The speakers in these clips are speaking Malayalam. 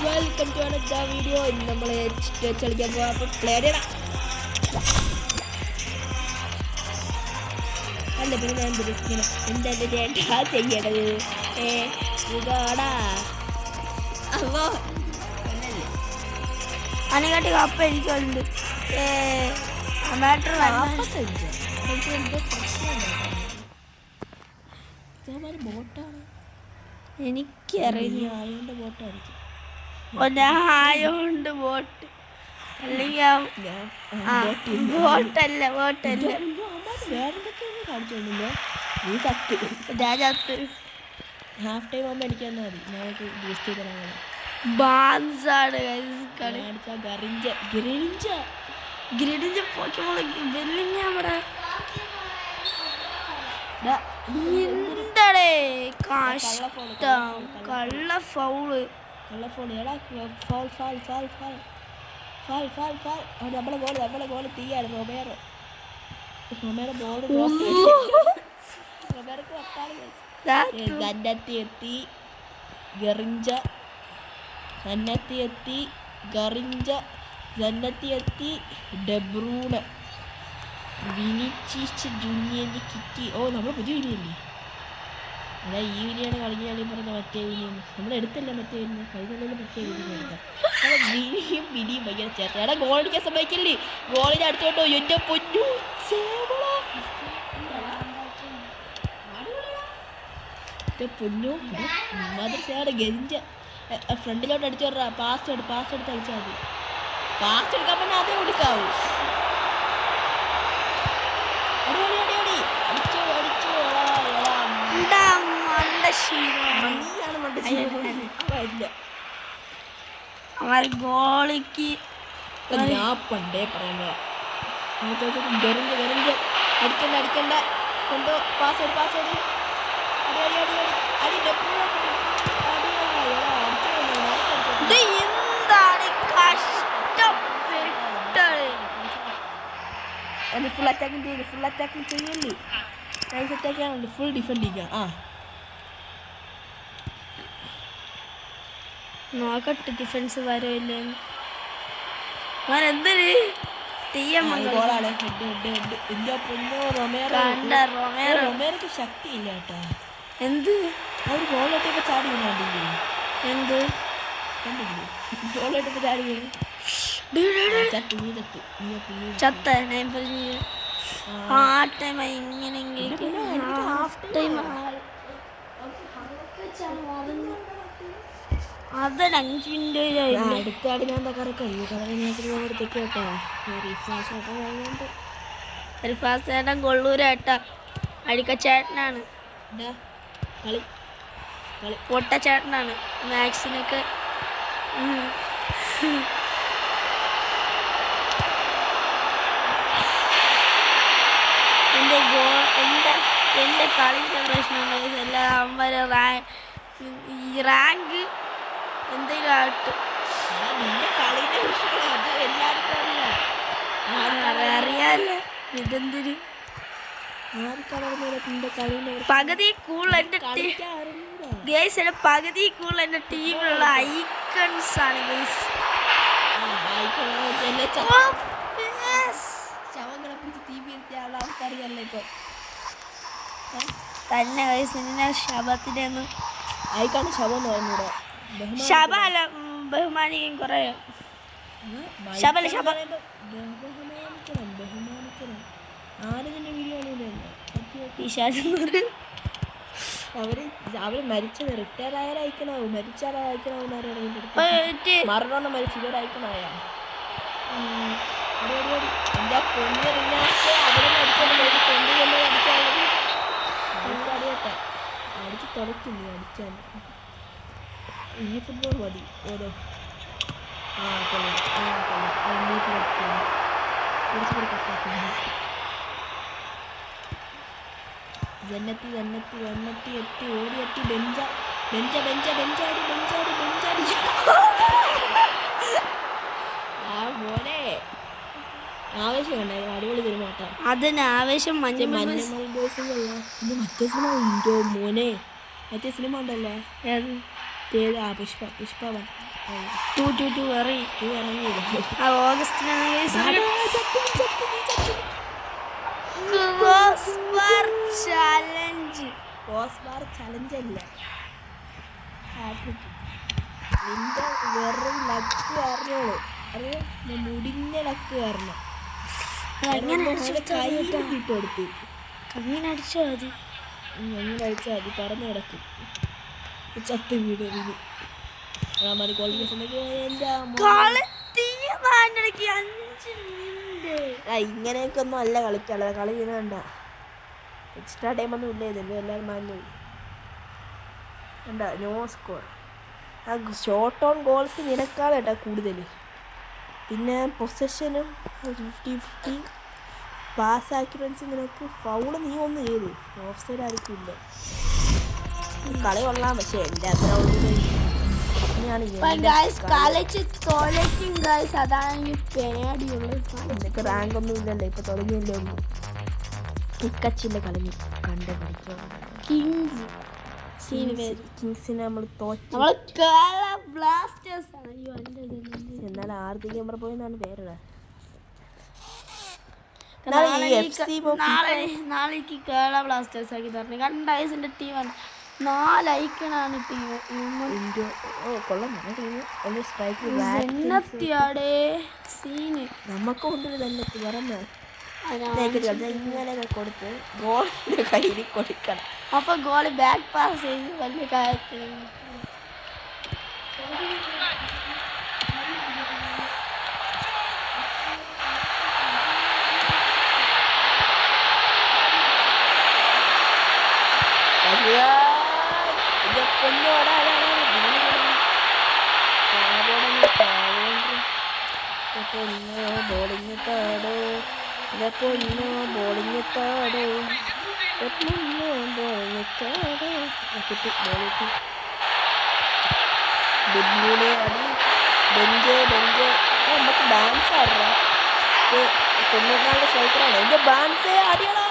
Welcome to another video. ഇന്ന് നമ്മൾ കളിക്കാൻ പോവാ. അപ്പോൾ പ്ലേ ചെയ്യണം അല്ല പിന്നെ ഞാൻ ഇങ്ങനെ എന്തായാലും ചേട്ടാ ചെയ്യണത് ഇതാടാ അല്ലോ അനക്കാട്ടി കപ്പ എനിക്കുണ്ട്. ബോട്ടാണ് എനിക്കറിയാം. ആയോണ്ട് ബോട്ടായിരിക്കും. ഒരായോണ്ട് ബോട്ട് അല്ലെങ്കിൽ ബോട്ടല്ല വേറെന്തൊക്കെ കാണിച്ചോണ്ടല്ലോ. നീ ചത്ത് രാജാത്ത് ഹാഫ് ടൈം ആകുമ്പോൾ എനിക്ക് തന്നാൽ മതി. ഞങ്ങൾക്ക് ബൂസ്റ്റ് ചെയ്ത് തരാൻ ബാൻസാണ് ഗ്രിഡിഞ്ച് പോക്കമോള് വെല്ലിങ്ങാമടെ എന്തടേ കഷ്ടം. കള്ള ഫൗള് എടാ foul foul foul foul foul foul foul. നമ്മളെ ഗോൾ തീയാണ്. റൊമേറോ ബോൾ റൊമേറോക്ക് എത്തി ഗറിഞ്ച എത്തി ഗറിഞ്ച എത്തി ഡെബ്രൂണ വിനിച്ചിച്ച് ജൂനിയറിൻ്റെ കിറ്റി. ഓ നമ്മൾ പുതിയ വിനിയല്ലേ. അതാ ഈ വിനിയാണ് കഴിഞ്ഞ കളി പറഞ്ഞ മറ്റേ വിനിയാണ്. നമ്മളെടുത്തല്ല മറ്റേ വിനിയ കഴിഞ്ഞ മറ്റേ വിനിയ എടുക്കാം. വിനിയും ഭയങ്കര ചേർത്ത. എടാ ഗോൾ അടിക്കാൻ സമ്മതിക്കില്ലേ. ഗോളിനെ അടുത്തോട്ടോ എൻ്റെ പൊന്നു പൊന്നു മദർസയുടെ ഗെഞ്ച ഫ്രണ്ടിലോട്ട് അടിച്ചു വിടാ. പാസ് എടുത്ത് കളിച്ചാൽ മതി. പാസ് എടുക്കാൻ പറഞ്ഞാൽ അതേ കൊടുക്കാവൂ. ഗോളിക്ക് ഞാൻ പണ്ടേ പറയുമ്പോ അടിക്കണ്ട കൊണ്ടോ. പാസ് എന്താണ് കഷ്ടം. ഫുൾ അറ്റാക്കിങ് ചെയ്യല്ലേ. അറ്റാക്കാണ് ഫുൾ ഡിഫെൻഡ് ചെയ്യാം. നോക്കട്ടെ ഡിഫൻസ് വരവില്ലേ. ഞാൻ എന്തിന് റൊമേറോക്ക് ശക്തിയില്ല കേട്ടോ. എന്ത് അവർ ഗോളിട്ടപ്പോ ചാടി വീണില്ലേ. എന്ത് ഗോളിട്ടപ്പോ ചാടി വീണ് ചത്ത ആ ടൈം ഇങ്ങനെ ഹാഫ് ടൈം അതൊരു 5 മിനിറ്റ് അടുത്താടി ഞാൻ എന്താ കറിയൊക്കെ കേട്ടോ. റിഫാസ് ചേട്ടൻ കൊള്ളൂരേട്ടാ. അടിക്കച്ചേട്ടനാണ്, പൊട്ടച്ചേട്ടനാണ്. മാക്സിനൊക്കെ എൻ്റെ കളിയുടെ പ്രശ്നം എല്ലാ അവന്മാരെ റാങ്ക് എന്തെങ്കിലും ആയിട്ട് അറിയാലോ. ഇതെന്തിന് പകുതി കൂടുതൽ എൻ്റെ ടീമിലുള്ള ഐക്കൺസ് ആണ് ഗൈസ്. തന്നെ ഗൈസ് ഇങ്ങനെ ശബത്തിൻ്റെ ഒന്നും ഐക്കാണ് ശബം എന്ന് പറഞ്ഞൂടെ. ശബല്ല ബഹുമാനിക്കും കുറേ ശബല്ല ശബ ബഹുമാനിക്കണം. ആരും വീഡിയോ അവര് മരിച്ചത് റിട്ടയർ ആയാലും അയക്കണാവും. മരിച്ചാലും അയക്കണാവും. മരണമൊന്നും മരിച്ചു ഇവർ അയക്കണായ എൻ്റെ പൊന്ന് അവിടെ അടിച്ച് തുടക്കുന്നു. അടിച്ചാൽ ഈ ഫുട്ബോൾ മതി. ഓരോ എത്തി ഓടിയെത്തി ബെഞ്ചാടി മോനെ ആവേശം ഉണ്ടായിരുന്നു. അടിപൊളി പെരുമാട്ടം. അതിന് ആവേശം മറ്റേ സിനിമ മോനെ മറ്റേ സിനിമ ഉണ്ടല്ലേ പുഷ്പ 1 2 എറി ഇറങ്ങിയില്ല. ഓഗസ്റ്റിനാണ് ചലഞ്ച് കോസ്ബാർ ചലഞ്ച് അല്ല, നിന്റെ വെറും ലക്ക് കാരണോളൂ. അറിയോ, മുടിഞ്ഞ ലക്ക് കാരണം കൈയിട്ടെടുത്ത് അങ്ങനെ അടിച്ചാൽ മതി. എങ്ങനെ അടിച്ചാൽ മതി, പറന്ന് കിടക്കും ചത്ത് വീട് വീട്. മതി ക്വാളിറ്റി സമയത്ത് ഇങ്ങനെയൊക്കെ ഒന്നും അല്ല കളിക്കാനുള്ളത്. കളി ഇങ്ങനെ കണ്ട എക്സ്ട്രാ ടൈമൊന്നും ഇല്ല. ഇതിൻ്റെ എല്ലാവരും മാഞ്ഞു കണ്ട. No score. ആ ഷോട്ട് ഓൺ ഗോൾസ് നിനക്കാണ് കേട്ടോ കൂടുതൽ. പിന്നെ പൊസഷനും 50-50 പാസ് ആക്യുറൻസി നിനക്ക്. ഫൗള് നീ ഒന്ന് ചെയ്തു, ഓഫ് സൈഡ് ആയിരിക്കും ഇല്ല. കളി കൊള്ളാം, പക്ഷെ എൻ്റെ അത്ര ഇതൊക്കെ റാങ്ക് ഒന്നും ഇല്ലല്ലോ, ഇപ്പൊ തുടങ്ങിയല്ലോ. കിക്കച്ചിന്റെ കളി കണ്ടുപിടിക്കും. കിങ്സിനെ നമ്മൾ തോറ്റു. എന്നാൽ ആർത്തി ക്യാമറ പോയെന്നാണ് പേരുടെ. നാളേക്ക് കേരള ബ്ലാസ്റ്റേഴ്സ് ആക്കി തരണം. കണ്ടൈസിന്റെ ടീം 4 ഐക്കണാണ് ടീം. നമുക്ക് കൊണ്ടൊരു തന്നെ പറഞ്ഞ ഇങ്ങനെയൊക്കെ കൊടുത്ത് ഗോളിന്റെ കയ്യിൽ കൊടുക്കണം. അപ്പൊ ഗോളി ബാക്ക് പാസ് ചെയ്ത് വലിയ കാര്യത്തിൽ ബോളിങ് താടോ, പൊന്നോ ബോളിങ് താടോ, പൊന്നോ ബോളിങ് താടോ. കിട്ടി ബോളിട്ട് ബെഞ്ച് ബെഞ്ച് ബെഞ്ച്. നമുക്ക് ഡാൻസ് ആടാ. 94 സ്ട്രൈക്കറാണ് എൻ്റെ ഡാൻസ് അടിയണം.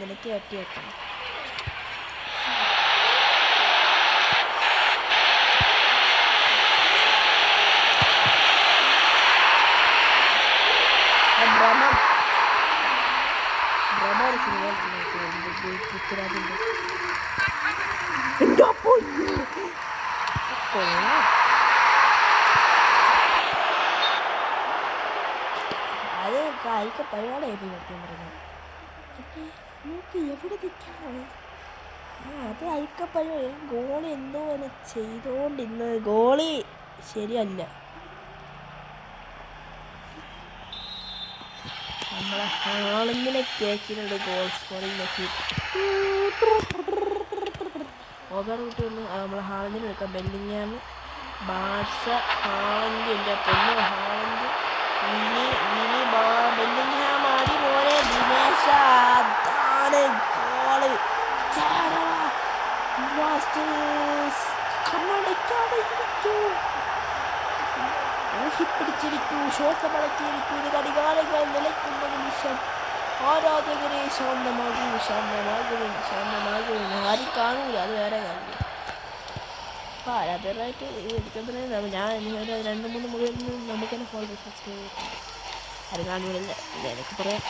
നിനക്ക് പറ്റി കേട്ടോ. ഭ്രമം ഭ്രമം സിനിമ പൃഥ്വിരാജിൻ്റെ കൊള്ളാം. അത് കായിക പരിപാടിയായിരുന്നു സത്യം പറഞ്ഞത്. നമുക്ക് എവിടെ നിൽക്കണം? അത് അയക്കപ്പഴേ ഗോളി എന്തോ അങ്ങനെ ചെയ്തുകൊണ്ടിരുന്നത്. ഗോളി ശരിയല്ല. നമ്മളെ ഹാളിങ്ങിനെ കേക്കിലുണ്ട് ഗോൾ സ്കോറിങ് നോക്കി. ഓവർ കിട്ടുന്നു. നമ്മളെ ഹാളിങ്ങിന് എടുക്കാം. Bellingham, Barca, Haaland. എൻ്റെ പൊന്നു ഹാളൻഡ്, ബെല്ലിങ്ങാം ആടി പോലെ ദിനേശ. അതാണ് ഗോള്. കേരള ബ്ലാസ്റ്റേഴ്സ് കണ്ണടയ്ക്കാതിരിക്കൂ, ഊഹിപ്പിടിച്ചിരിക്കൂ, ശ്വാസമടക്കിയിരിക്കൂ. ഇത് കളികാലങ്ങൾ നിലയ്ക്കുന്ന നിമിഷം. ആരാധകരെ ശാന്തമാകൂ, ശാന്തമാകും, ശാന്തമാകും. ആരും കാണൂല, അത് വേറെ കാര്യം. അപ്പോൾ ആരാധകരായിട്ട് എടുത്തതിന് ഞാൻ 2-3 മുകളിൽ നിന്ന് നമുക്ക് തന്നെ ഫോളോ സബ്സ്ക്രൈബ് ചെയ്യും. അത് കാണുന്നില്ല എനിക്ക് പറയാം.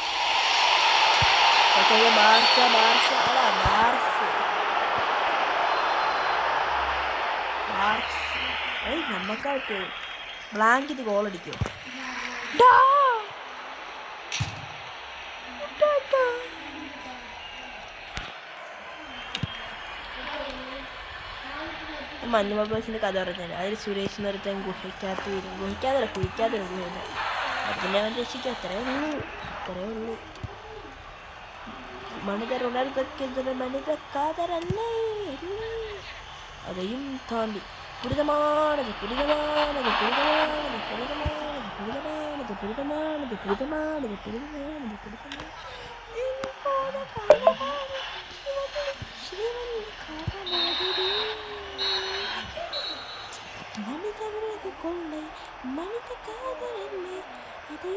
ഓക്കെ, ബാർസ ബാർസ അല്ല ബാർസ ബാർസ. നമുക്കായിട്ട് ബ്ലാങ്ക് ഇത് ഗോളടിക്കുമോ? മഞ്ഞ ബബ്ബേഴ്സിൻ്റെ കഥ പറഞ്ഞില്ല. അതിൽ സുരേഷ് നിർത്താൻ കുഴിക്കാതെ കുഴിക്കാതെ ഗുഹയില്ല. അത് പിന്നെ അവൻ രക്ഷിക്കും. അത്രേ ഉള്ളൂ. മണിതരുണർക്കെതിരെ മണിതക്കാതരല്ലേ. അതെയും താണ്ടി പുരിതമാണത്. ശ്രീമൻ കൊള്ളേ മണിത കാതലല്ലേ അതേ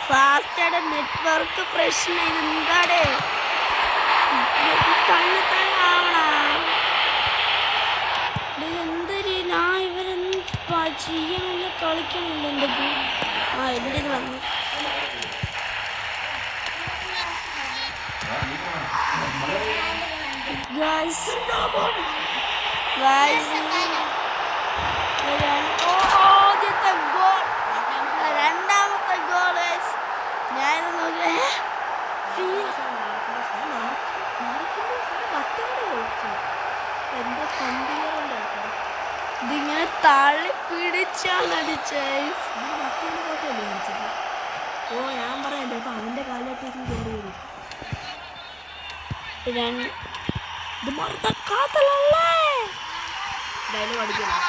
ഫാസ്റ്റയുടെ നെറ്റ്വർക്ക് പ്രശ്നം എന്താടേ കണ്ണു ആവണ എന്തൊരു ഞാൻ ഇവരെന്താ ചെയ്യണില്ല കളിക്കണില്ല എന്തൊക്കെ എൻ്റെ ഇത് വന്നു ആദ്യത്തെ ഗോൾ രണ്ടാമത്തെ ഗോൾ ഞാൻ നോക്കേ ഇതിങ്ങനെ തള്ളി പിടിച്ചാണ് അടിച്ചേ. ഓ ഞാൻ പറയാം ചിലപ്പോൾ അവൻ്റെ കാലഘട്ടത്തിൽ കയറി വരും. ഇത് മൊത്തം കാത്തലല്ലേ ഡയലോഗ് അടിക്കണം.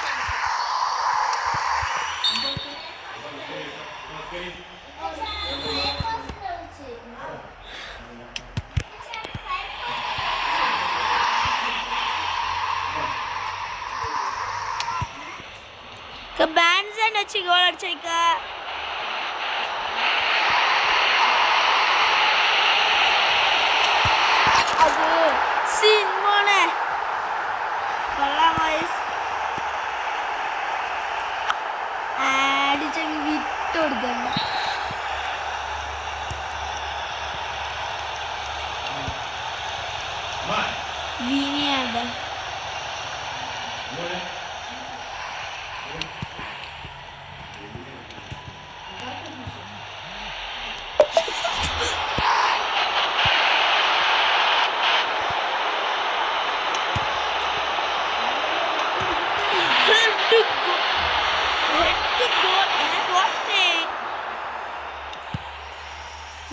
ബാൻസൺ വെച്ച് ഗോൾ അടിച്ചേക്ക. അത് സിമോനെ കൊള്ളാമായി അടിച്ചങ്ങ് വിട്ടുകൊടുക്കണ്ട. വിനിയാണ്ട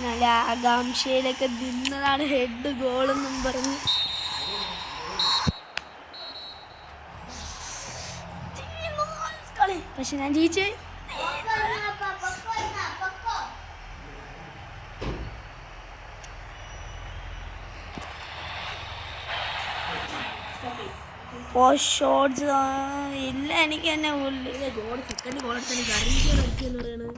നല്ല ആകാംക്ഷയിലൊക്കെ നിന്നതാണ് ഹെഡ് ഗോളെന്നും പറഞ്ഞ്. പക്ഷെ ഞാൻ ജയിച്ചേ. ഷോട്ട്സ് ഇല്ല എനിക്ക് തന്നെ ഗോൾ സെക്കൻഡ് ഗോൾ എടുത്ത് എനിക്ക് അറിയിക്കാൻ പറ്റിയെന്ന് പറയണത്.